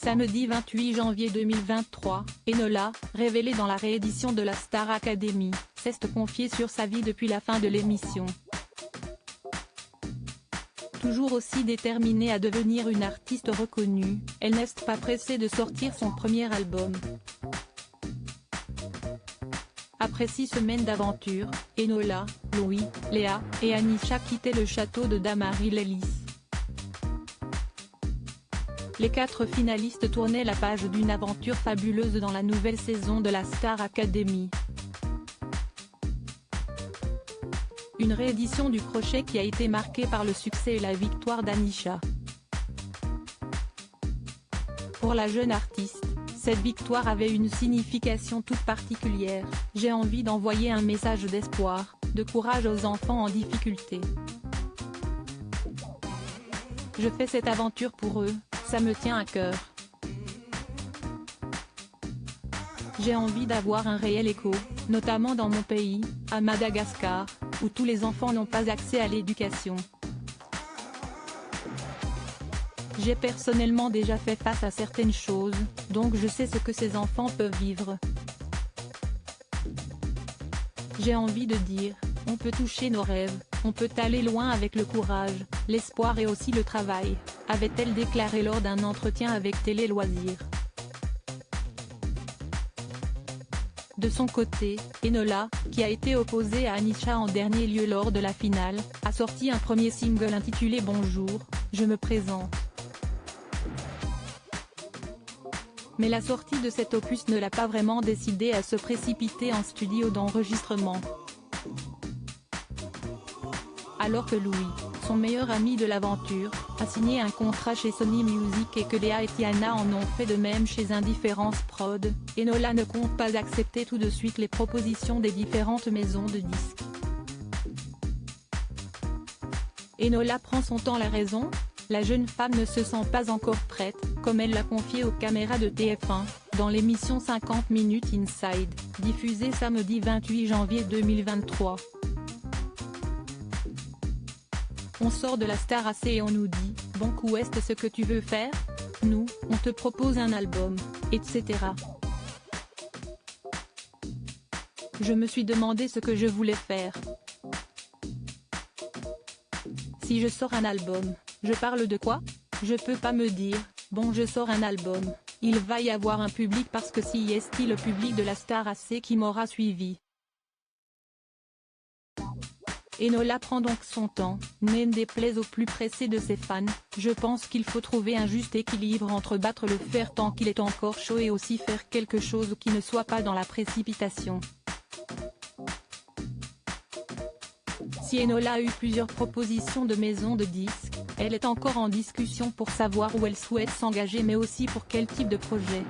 Samedi 28 janvier 2023, Enola, révélée dans la réédition de la Star Academy, s'est confiée sur sa vie depuis la fin de l'émission. Toujours aussi déterminée à devenir une artiste reconnue, elle n'est pas pressée de sortir son premier album. Après 6 semaines d'aventure, Enola, Louis, Léa et Anisha quittaient le château de Damary-les-Lys. Les 4 finalistes tournaient la page d'une aventure fabuleuse dans la nouvelle saison de la Star Academy. Une réédition du Crochet qui a été marquée par le succès et la victoire d'Anisha. Pour la jeune artiste, cette victoire avait une signification toute particulière. J'ai envie d'envoyer un message d'espoir, de courage aux enfants en difficulté. Je fais cette aventure pour eux, ça me tient à cœur. J'ai envie d'avoir un réel écho, notamment dans mon pays, à Madagascar, où tous les enfants n'ont pas accès à l'éducation. J'ai personnellement déjà fait face à certaines choses, donc je sais ce que ces enfants peuvent vivre. J'ai envie de dire, on peut toucher nos rêves, on peut aller loin avec le courage, l'espoir et aussi le travail, avait-elle déclaré lors d'un entretien avec Télé Loisirs. De son côté, Enola, qui a été opposée à Anisha en dernier lieu lors de la finale, a sorti un premier single intitulé Bonjour, je me présente. Mais la sortie de cet opus ne l'a pas vraiment décidée à se précipiter en studio d'enregistrement. Alors que Louis, son meilleur ami de l'aventure, a signé un contrat chez Sony Music et que Léa et Tiana en ont fait de même chez Indifference Prod, Enola ne compte pas accepter tout de suite les propositions des différentes maisons de disques. Enola prend son temps. La raison ? La jeune femme ne se sent pas encore prête, comme elle l'a confié aux caméras de TF1, dans l'émission 50 minutes Inside, diffusée samedi 28 janvier 2023. On sort de la Star AC et on nous dit, bon coup est-ce ce que tu veux faire ? Nous, on te propose un album, etc. Je me suis demandé ce que je voulais faire. Si je sors un album, je parle de quoi ? Je peux pas me dire, bon je sors un album, il va y avoir un public parce que si est le public de la Star AC qui m'aura suivi. Enola prend donc son temps, n'en déplaise au plus pressé de ses fans, je pense qu'il faut trouver un juste équilibre entre battre le fer tant qu'il est encore chaud et aussi faire quelque chose qui ne soit pas dans la précipitation. Si Enola a eu plusieurs propositions de maisons de disques, elle est encore en discussion pour savoir où elle souhaite s'engager mais aussi pour quel type de projet.